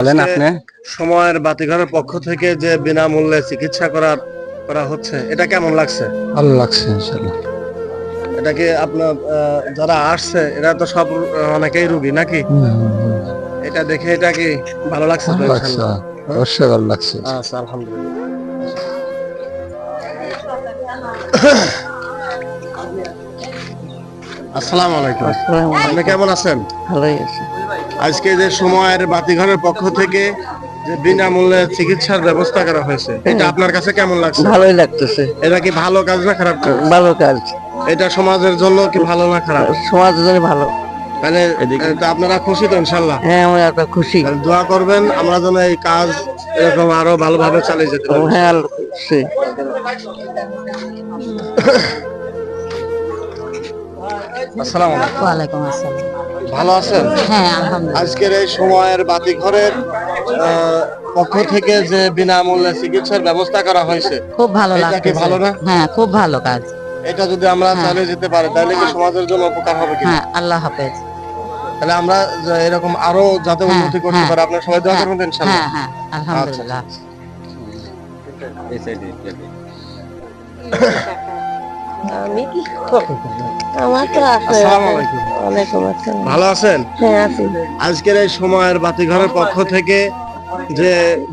বলেন আপনি। সময়ের বাতিঘরের পক্ষ থেকে যে বিনামূল্যে চিকিৎসা করা হচ্ছে, এটা কেমন লাগছে? ভালো লাগছে ইনশাআল্লাহ। এটা কি আপনার যারা আসছে এরা তো সব অনেকেই রুগী নাকি? এটা দেখে এটা কি ভালো লাগছে তো ভালো লাগছে, ইনশাআল্লাহ? হ্যাঁ? অবশ্যই ভালো লাগছে। আচ্ছা, আলহামদুলিল্লাহ। আসসালামু আলাইকুম। আসসালামু আপনি আলাইকুম। কেমন আছেন? ভালোই আছি। আজকে যে সময়ের বাতিঘরের পক্ষ থেকে যে বিনামূল্যে চিকিৎসার ব্যবস্থা করা হয়েছে, এটা আপনার কাছে কেমন লাগছে? ভালোই লাগতেছে। এটা কি ভালো কাজ না খারাপ কাজ? ভালো কাজ। এটা সমাজের জন্য কি ভালো না খারাপ? সমাজের জন্য ভালো। তাহলে তো আপনারা খুশি তো ইনশাল্লাহ? হ্যাঁ, আমি একটা খুশি। তাহলে দোয়া করবেন আমরা যেন এই কাজ এরকম আরো ভালোভাবে চালিয়ে যেতে পারি। হ্যাঁ, আল্লাহ খুশি। আসসালামু আলাইকুম। ওয়ালাইকুম আসসালাম। ভালো আছেন? হ্যাঁ, আলহামদুলিল্লাহ। আজকের এই সময়ের বাতিঘরের পক্ষ থেকে যে বিনামূল্যে চিকিৎসার ব্যবস্থা করা হয়েছে, খুব ভালো এটা কি লাগতেছে। ভালো না? হ্যাঁ, খুব ভালো কাজ। এটা যদি আমরা হ্যাঁ। চালিয়ে যেতে পারি তাহলে কি সমাজের জন্য উপকার হবে কি? হ্যাঁ, আল্লাহ হাফেজ। তাহলে আমরা এরকম আরো যাতে হ্যাঁ, উন্নতি করতে হ্যাঁ। পারি, আপনারা সবাই দোয়া হ্যাঁ, করবেন তো ইনশাআল্লাহ? হ্যাঁ, আলহামদুলিল্লাহ। আমি কি আমার তো আছে। আসসালামু আলাইকুম। ওয়ালাইকুম আসসালাম। ভালো আছেন? হ্যাঁ, আছি। আজকের এই সময়ের বাতিঘরের পক্ষ থেকে যে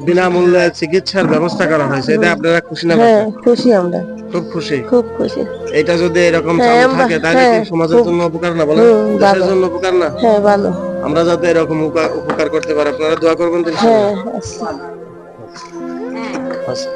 বিনামূল্যে চিকিৎসার ব্যবস্থা করা হয়েছে, এটা আপনারা খুশি না? হ্যাঁ, খুশি আমরা। খুব খুশি। খুব খুশি। এটা যদি এরকম হ্যাঁ, চালু আমরা- থাকে তাহলে কি হ্যাঁ, সমাজের খুব- জন্য উপকার না বলেন? দেশের ভালো। জন্য উপকার না? হ্যাঁ, ভালো। আমরা যাতে এরকম উপকার করতে পারি, আপনারা দোয়া করবেন তো হ্যাঁ, ইনশাআল্লাহ? আচ্ছা। আচ্ছা।